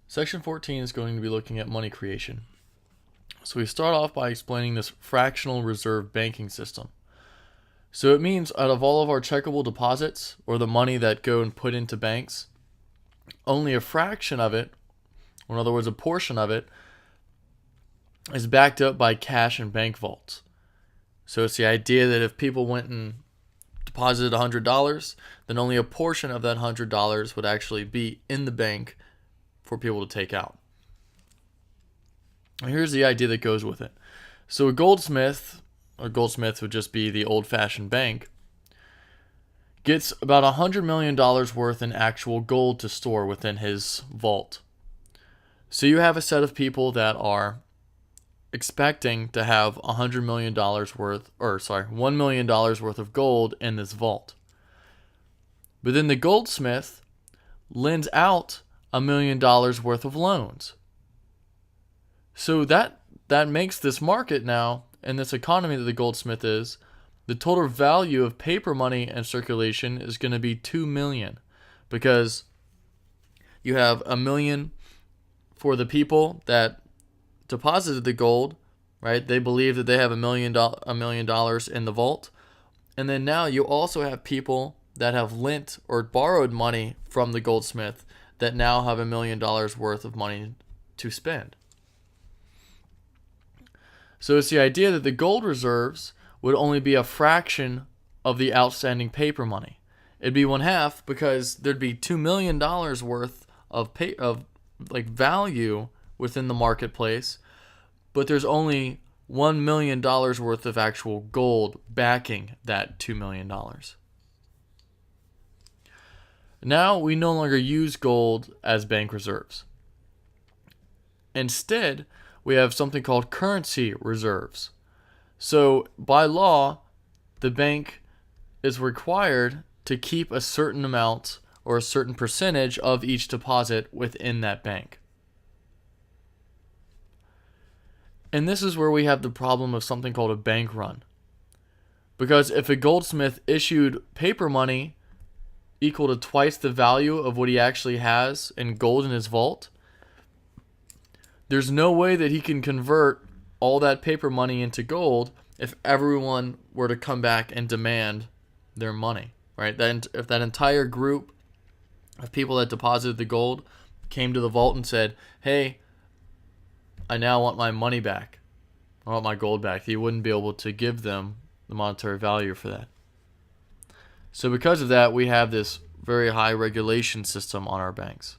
Section 14 is going to be looking at money creation. So we start off by explaining this fractional reserve banking system. So it means out of all of our checkable deposits, or the money that go and put into banks, only a fraction of it, or in other words a portion of it, is backed up by cash and bank vaults. So it's the idea that if people went and deposited $100, then only a portion of that $100 would actually be in the bank for people to take out. And here's the idea that goes with it. So a goldsmith, or goldsmith would just be the old-fashioned bank, gets about $100 million worth in actual gold to store within his vault. So you have a set of people that are expecting to have $100 million worth, $1 million worth of gold in this vault. But then the goldsmith lends out $1 million worth of loans. So that makes this market now, and this economy that the goldsmith is, the total value of paper money and circulation is going to be $2 million, because you have $1 million for the people that deposited the gold, right? They believe that they have $1 million in the vault. And then now you also have people that have lent or borrowed money from the goldsmith that now have $1 million worth of money to spend. So it's the idea that the gold reserves would only be a fraction of the outstanding paper money. It'd be one half, because there'd be $2 million worth of value within the marketplace, but there's only $1 million worth of actual gold backing that $2 million. Now we no longer use gold as bank reserves. Instead, we have something called currency reserves. So by law, the bank is required to keep a certain amount or a certain percentage of each deposit within that bank. And this is where we have the problem of something called a bank run. Because if a goldsmith issued paper money equal to twice the value of what he actually has in gold in his vault, there's no way that he can convert all that paper money into gold if everyone were to come back and demand their money, right? Then if that entire group of people that deposited the gold came to the vault and said, hey, I now want my money back, I want my gold back, he wouldn't be able to give them the monetary value for that. So because of that, we have this very high regulation system on our banks.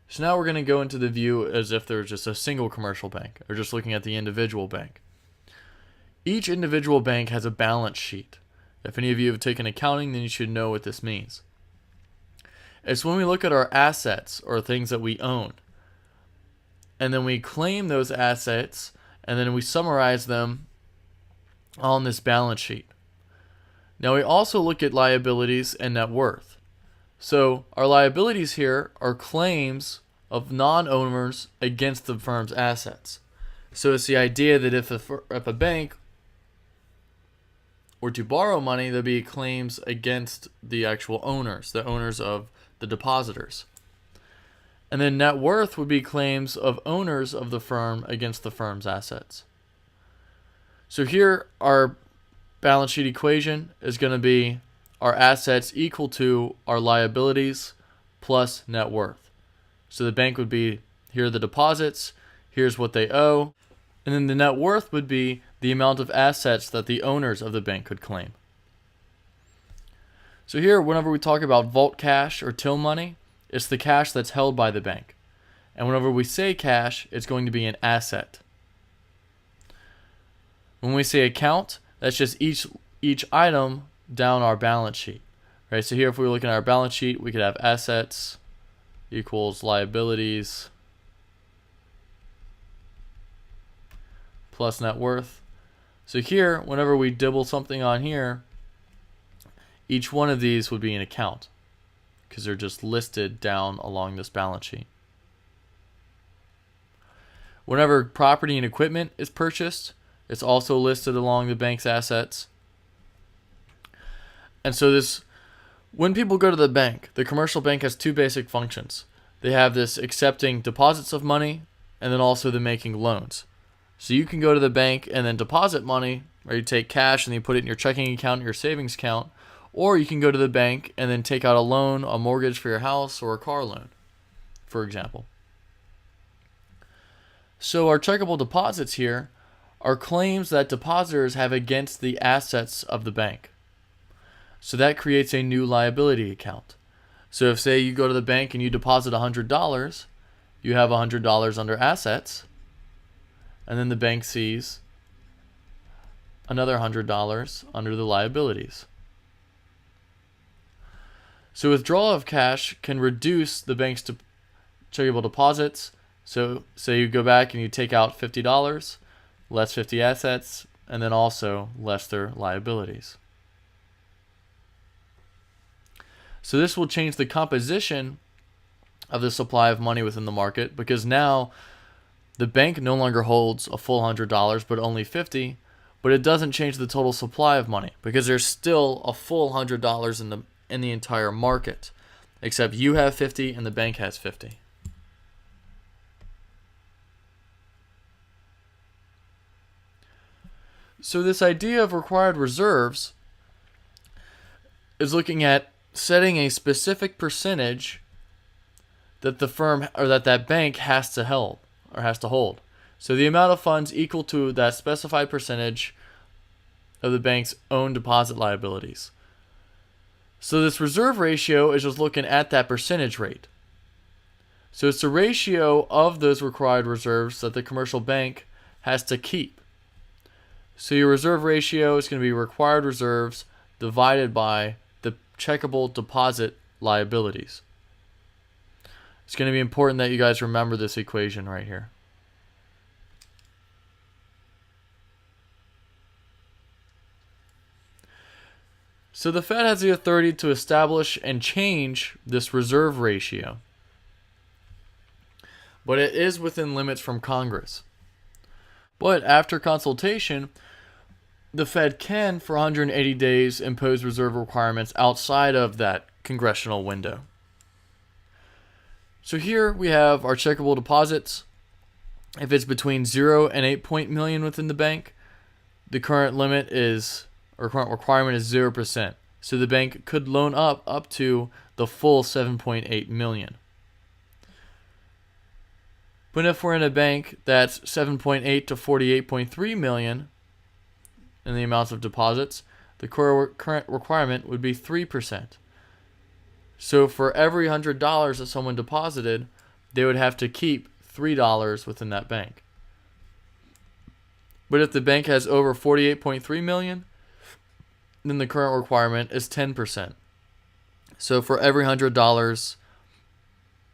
So now we're going to go into the view as if there's just a single commercial bank, or just looking at the individual bank. Each individual bank has a balance sheet. If any of you have taken accounting, then you should know what this means. It's when we look at our assets, or things that we own, and then we claim those assets, and then we summarize them on this balance sheet. Now we also look at liabilities and net worth. So our liabilities here are claims of non-owners against the firm's assets. So it's the idea that if a bank were to borrow money, there'd be claims against the actual owners, the owners of the depositors. And then net worth would be claims of owners of the firm against the firm's assets. So here our balance sheet equation is going to be our assets equal to our liabilities plus net worth. So the bank would be, here are the deposits, here's what they owe, and then the net worth would be the amount of assets that the owners of the bank could claim. So here, whenever we talk about vault cash or till money, it's the cash that's held by the bank. And whenever we say cash, it's going to be an asset. When we say account, that's just each item down our balance sheet. Right? So here, if we were looking at our balance sheet, we could have assets equals liabilities plus net worth. So here, whenever we dibble something on here, each one of these would be an account because they're just listed down along this balance sheet. Whenever property and equipment is purchased, it's also listed along the bank's assets. And so this When people go to the bank, the commercial bank has two basic functions. They have this accepting deposits of money and then also the making loans. So you can go to the bank and then deposit money, or you take cash and you put it in your checking account, your savings account, or you can go to the bank and then take out a loan, a mortgage for your house or a car loan, for example. So our checkable deposits here are claims that depositors have against the assets of the bank. So that creates a new liability account. So if, say, you go to the bank and you deposit $100, you have $100 under assets, and then the bank sees another $100 under the liabilities. So withdrawal of cash can reduce the bank's checkable deposits. So say you go back and you take out $50, less 50 assets, and then also less their liabilities. So this will change the composition of the supply of money within the market, because now the bank no longer holds a full $100 but only 50, but it doesn't change the total supply of money because there's still a full $100 in the entire market, except you have 50 and the bank has 50. So this idea of required reserves is looking at setting a specific percentage that the firm or that bank has to hold. So the amount of funds equal to that specified percentage of the bank's own deposit liabilities. So this reserve ratio is just looking at that percentage rate. So it's the ratio of those required reserves that the commercial bank has to keep. So your reserve ratio is going to be required reserves divided by the checkable deposit liabilities. It's going to be important that you guys remember this equation right here. So the Fed has the authority to establish and change this reserve ratio, but it is within limits from Congress. But after consultation, the Fed can, for 180 days, impose reserve requirements outside of that congressional window. So here we have our checkable deposits. If it's between 0 and 8 million within the bank, the current limit current requirement is 0%. So the bank could loan up to the full 7.8 million. But if we're in a bank that's 7.8 to 48.3 million in the amounts of deposits, the current requirement would be 3%. So for every $100 that someone deposited, they would have to keep $3 within that bank. But if the bank has over 48.3 million, then the current requirement is 10%. So for every $100,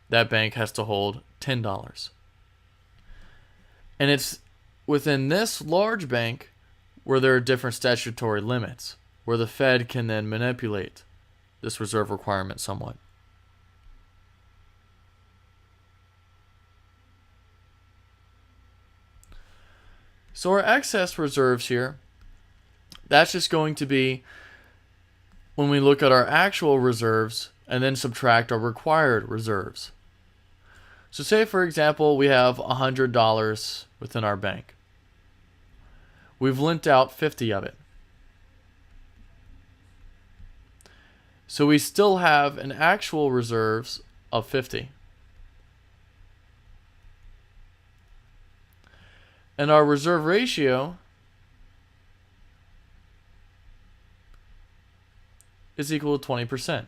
that bank has to hold $10. And it's within this large bank where there are different statutory limits, where the Fed can then manipulate this reserve requirement somewhat. So our excess reserves here, that's just going to be when we look at our actual reserves and then subtract our required reserves. So say, for example, we have $100 within our bank. We've lent out 50 of it. So we still have an actual reserves of 50. And our reserve ratio is equal to 20%.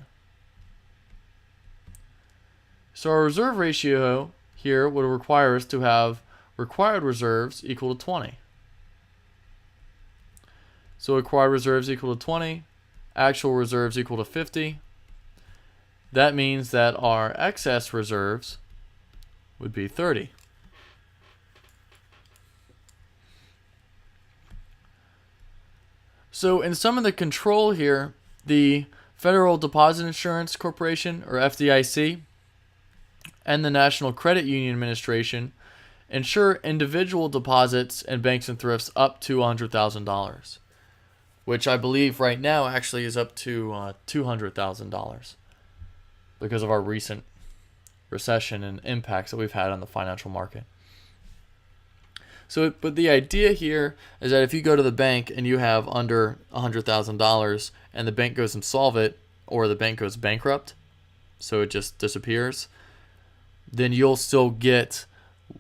So our reserve ratio here would require us to have required reserves equal to 20. So required reserves equal to 20, actual reserves equal to 50. That means that our excess reserves would be 30. So in some of the control here, the Federal Deposit Insurance Corporation, or FDIC, and the National Credit Union Administration insure individual deposits in banks and thrifts up to $100,000. which I believe right now actually is up to $200,000 because of our recent recession and impacts that we've had on the financial market. So, but the idea here is that if you go to the bank and you have under $100,000 and the bank goes insolvent or the bank goes bankrupt, so it just disappears, then you'll still get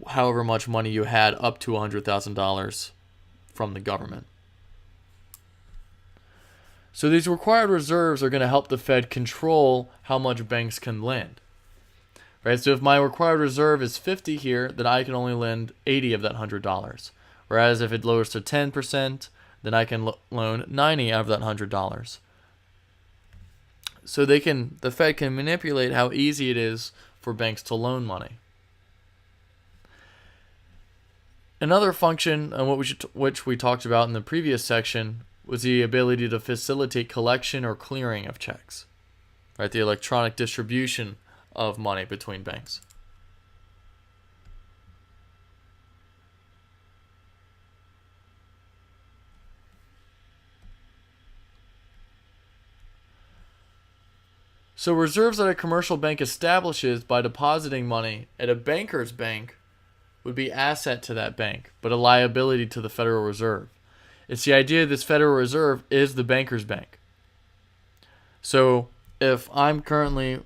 however much money you had up to $100,000 from the government. So these required reserves are going to help the Fed control how much banks can lend. Right? So if my required reserve is 50 here, then I can only lend 80 of that $100. Whereas if it lowers to 10%, then I can loan 90 out of that $100. So the Fed can manipulate how easy it is for banks to loan money. Another function, which we talked about in the previous section, was the ability to facilitate collection or clearing of checks. Right? The electronic distribution of money between banks. So reserves that a commercial bank establishes by depositing money at a banker's bank would be asset to that bank, but a liability to the Federal Reserve. It's the idea this Federal Reserve is the banker's bank. So if I'm currently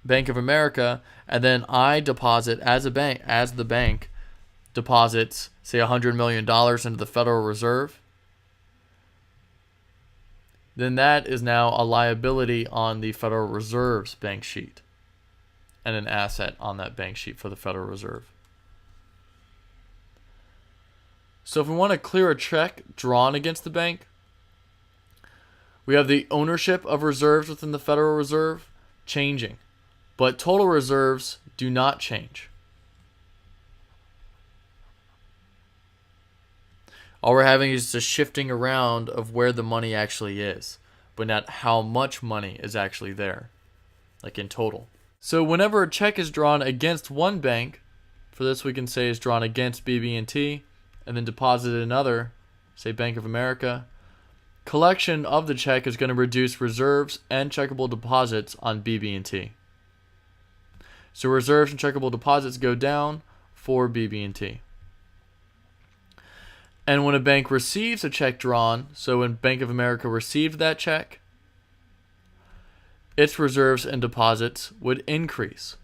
Bank of America, and then I deposit as the bank deposits, say, $100 million into the Federal Reserve, then that is now a liability on the Federal Reserve's bank sheet and an asset on that bank sheet for the Federal Reserve. So if we want to clear a check drawn against the bank, we have the ownership of reserves within the Federal Reserve changing. But total reserves do not change. All we're having is a shifting around of where the money actually is, but not how much money is actually there, like in total. So whenever a check is drawn against one bank, for this we can say is drawn against BB&T, and then deposited in another, say Bank of America, collection of the check is going to reduce reserves and checkable deposits on BB&T. So reserves and checkable deposits go down for BB&T. And when a bank receives a check drawn, so when Bank of America received that check, its reserves and deposits would increase.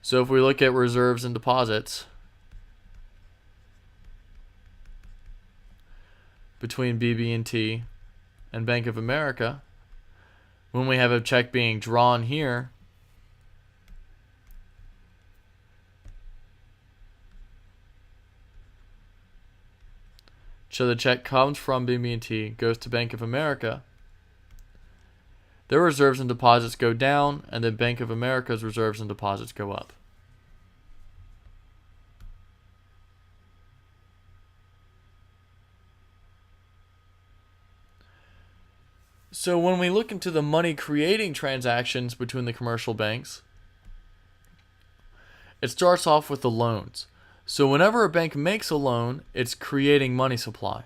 So if we look at reserves and deposits between BB&T and Bank of America, when we have a check being drawn here, so the check comes from BB&T, goes to Bank of America, their reserves and deposits go down, and then Bank of America's reserves and deposits go up. So when we look into the money creating transactions between the commercial banks, it starts off with the loans. So whenever a bank makes a loan, it's creating money supply.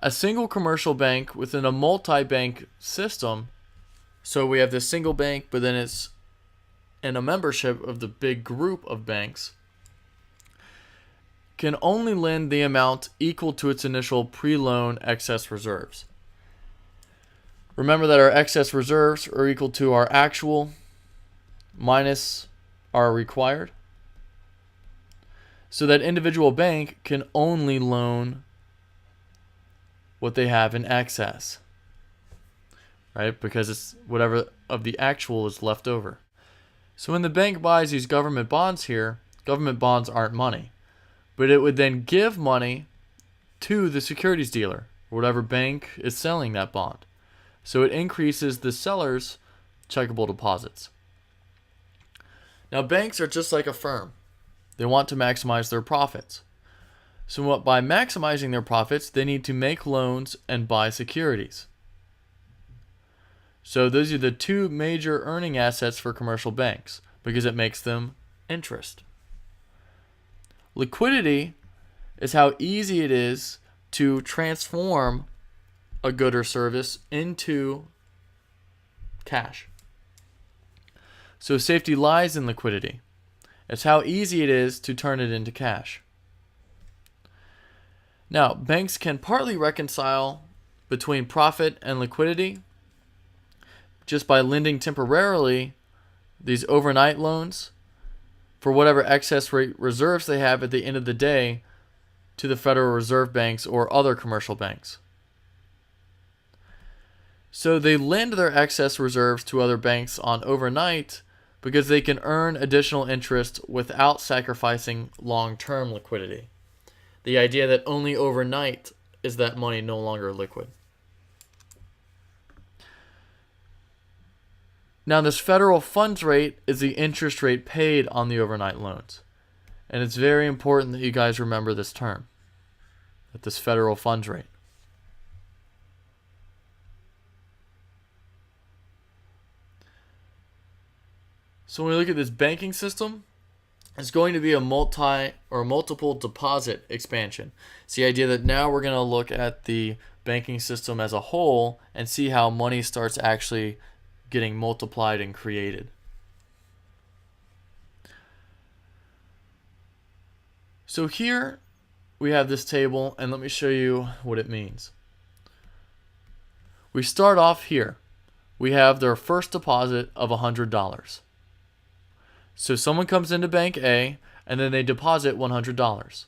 A single commercial bank within a multi-bank system, so we have this single bank, but then it's in a membership of the big group of banks, can only lend the amount equal to its initial pre-loan excess reserves. Remember that our excess reserves are equal to our actual minus our required. So that individual bank can only loan what they have in excess, right? Because it's whatever of the actual is left over. So when the bank buys these government bonds here, government bonds aren't money. But it would then give money to the securities dealer, whatever bank is selling that bond. So it increases the seller's checkable deposits. Now, banks are just like a firm. They want to maximize their profits. So by maximizing their profits, they need to make loans and buy securities. So those are the two major earning assets for commercial banks because it makes them interest. Liquidity is how easy it is to transform a good or service into cash. So safety lies in liquidity. It's how easy it is to turn it into cash. Now, banks can partly reconcile between profit and liquidity just by lending temporarily these overnight loans for whatever excess rate reserves they have at the end of the day to the Federal Reserve banks or other commercial banks. So they lend their excess reserves to other banks on overnight because they can earn additional interest without sacrificing long-term liquidity. The idea that only overnight is that money no longer liquid. Now, this federal funds rate is the interest rate paid on the overnight loans. And it's very important that you guys remember this term, that this federal funds rate. So when we look at this banking system, it's going to be a multiple deposit expansion. It's the idea that now we're going to look at the banking system as a whole and see how money starts actually getting multiplied and created. So here we have this table, and let me show you what it means. We start off here. We have their first deposit of $100. So someone comes into Bank A, and then they deposit $100.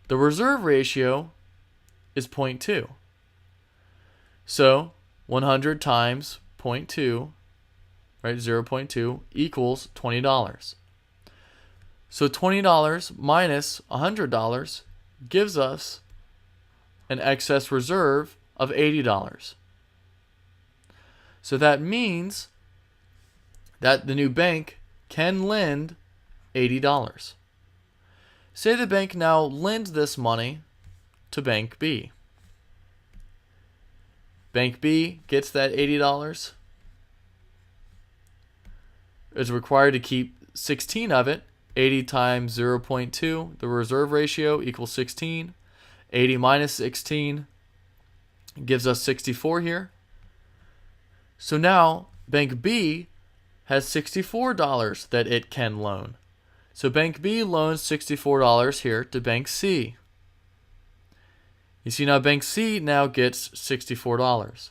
The reserve ratio is 0.2. So 100 times 0.2, right, 0.2 equals $20. So $20 minus $100 gives us an excess reserve of $80. So that means that the new bank can lend $80. Say the bank now lends this money to Bank B. Bank B gets that $80, is required to keep 16 of it. 80 times 0.2, the reserve ratio equals 16. 80 minus 16 gives us 64 here. So now Bank B has $64 that it can loan. So Bank B loans $64 here to Bank C. You see now Bank C now gets $64.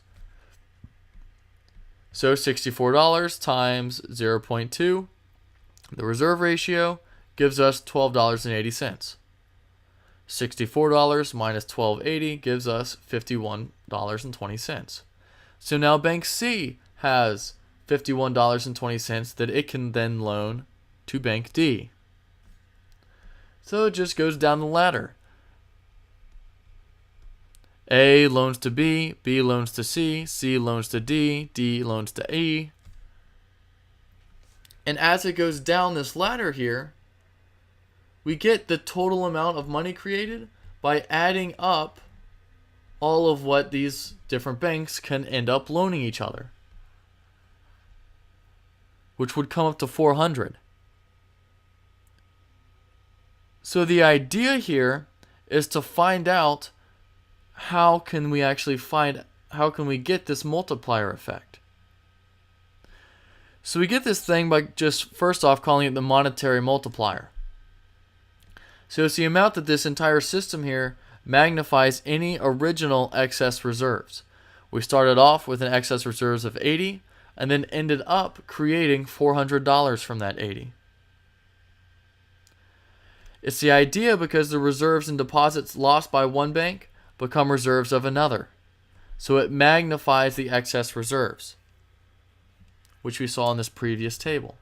So $64 times 0.2, the reserve ratio gives us $12.80. $64 minus $12.80 gives us $51.20. So now Bank C has $51.20 that it can then loan to Bank D. So it just goes down the ladder. A loans to B, B loans to C, C loans to D, D loans to E. And as it goes down this ladder here, we get the total amount of money created by adding up all of what these different banks can end up loaning each other, which would come up to 400. So the idea here is to find out how can we get this multiplier effect. So we get this thing by just first off calling it the monetary multiplier. So it's the amount that this entire system here magnifies any original excess reserves. We started off with an excess reserves of 80 and then ended up creating $400 from that 80. It's the idea because the reserves and deposits lost by one bank become reserves of another. So it magnifies the excess reserves, which we saw in this previous table.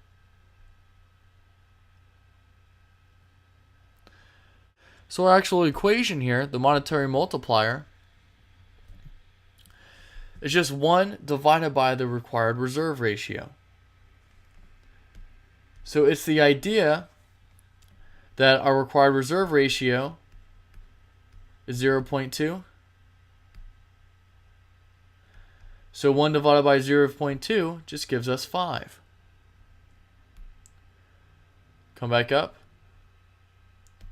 So our actual equation here, the monetary multiplier, is just 1 divided by the required reserve ratio. So it's the idea that our required reserve ratio is 0.2. So 1 divided by 0.2 just gives us 5. Come back up.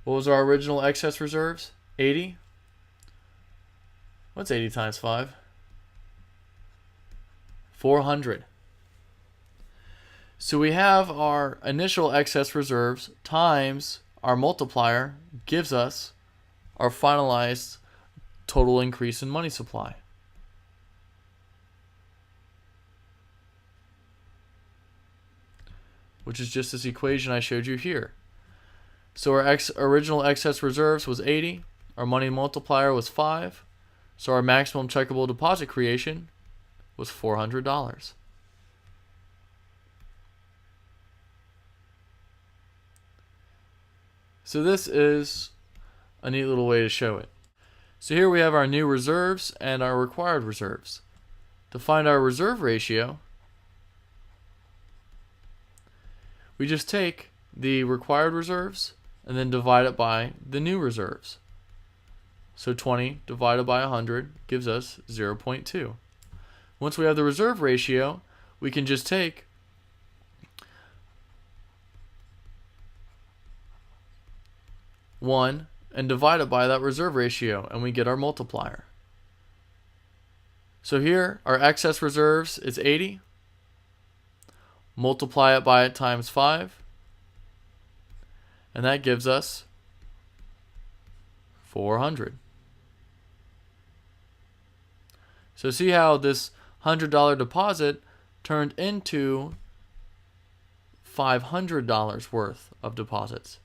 What was our original excess reserves? 80. What's 80 times 5? 400. So we have our initial excess reserves times our multiplier gives us our finalized total increase in money supply. Which is just this equation I showed you here. So our original excess reserves was 80. Our money multiplier was 5. So our maximum checkable deposit creation was $400. So this is a neat little way to show it. So here we have our new reserves and our required reserves. To find our reserve ratio, we just take the required reserves and then divide it by the new reserves. So 20 divided by 100 gives us 0.2. Once we have the reserve ratio, we can just take one and divide it by that reserve ratio, and we get our multiplier. So here, our excess reserves is 80. Multiply it by times 5, and that gives us 400. So see how this $100 deposit turned into $500 worth of deposits.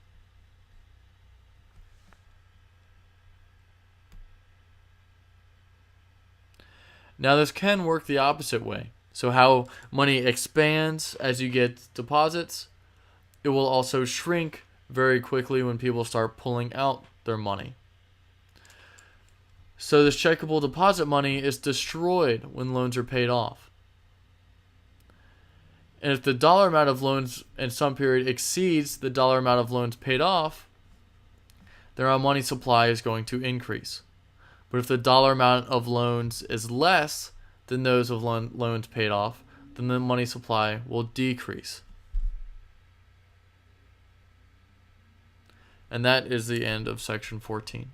Now this can work the opposite way. So how money expands as you get deposits, it will also shrink very quickly when people start pulling out their money. So this checkable deposit money is destroyed when loans are paid off. And if the dollar amount of loans in some period exceeds the dollar amount of loans paid off, then our money supply is going to increase. But if the dollar amount of loans is less than those of loans paid off, then the money supply will decrease. And that is the end of section 14.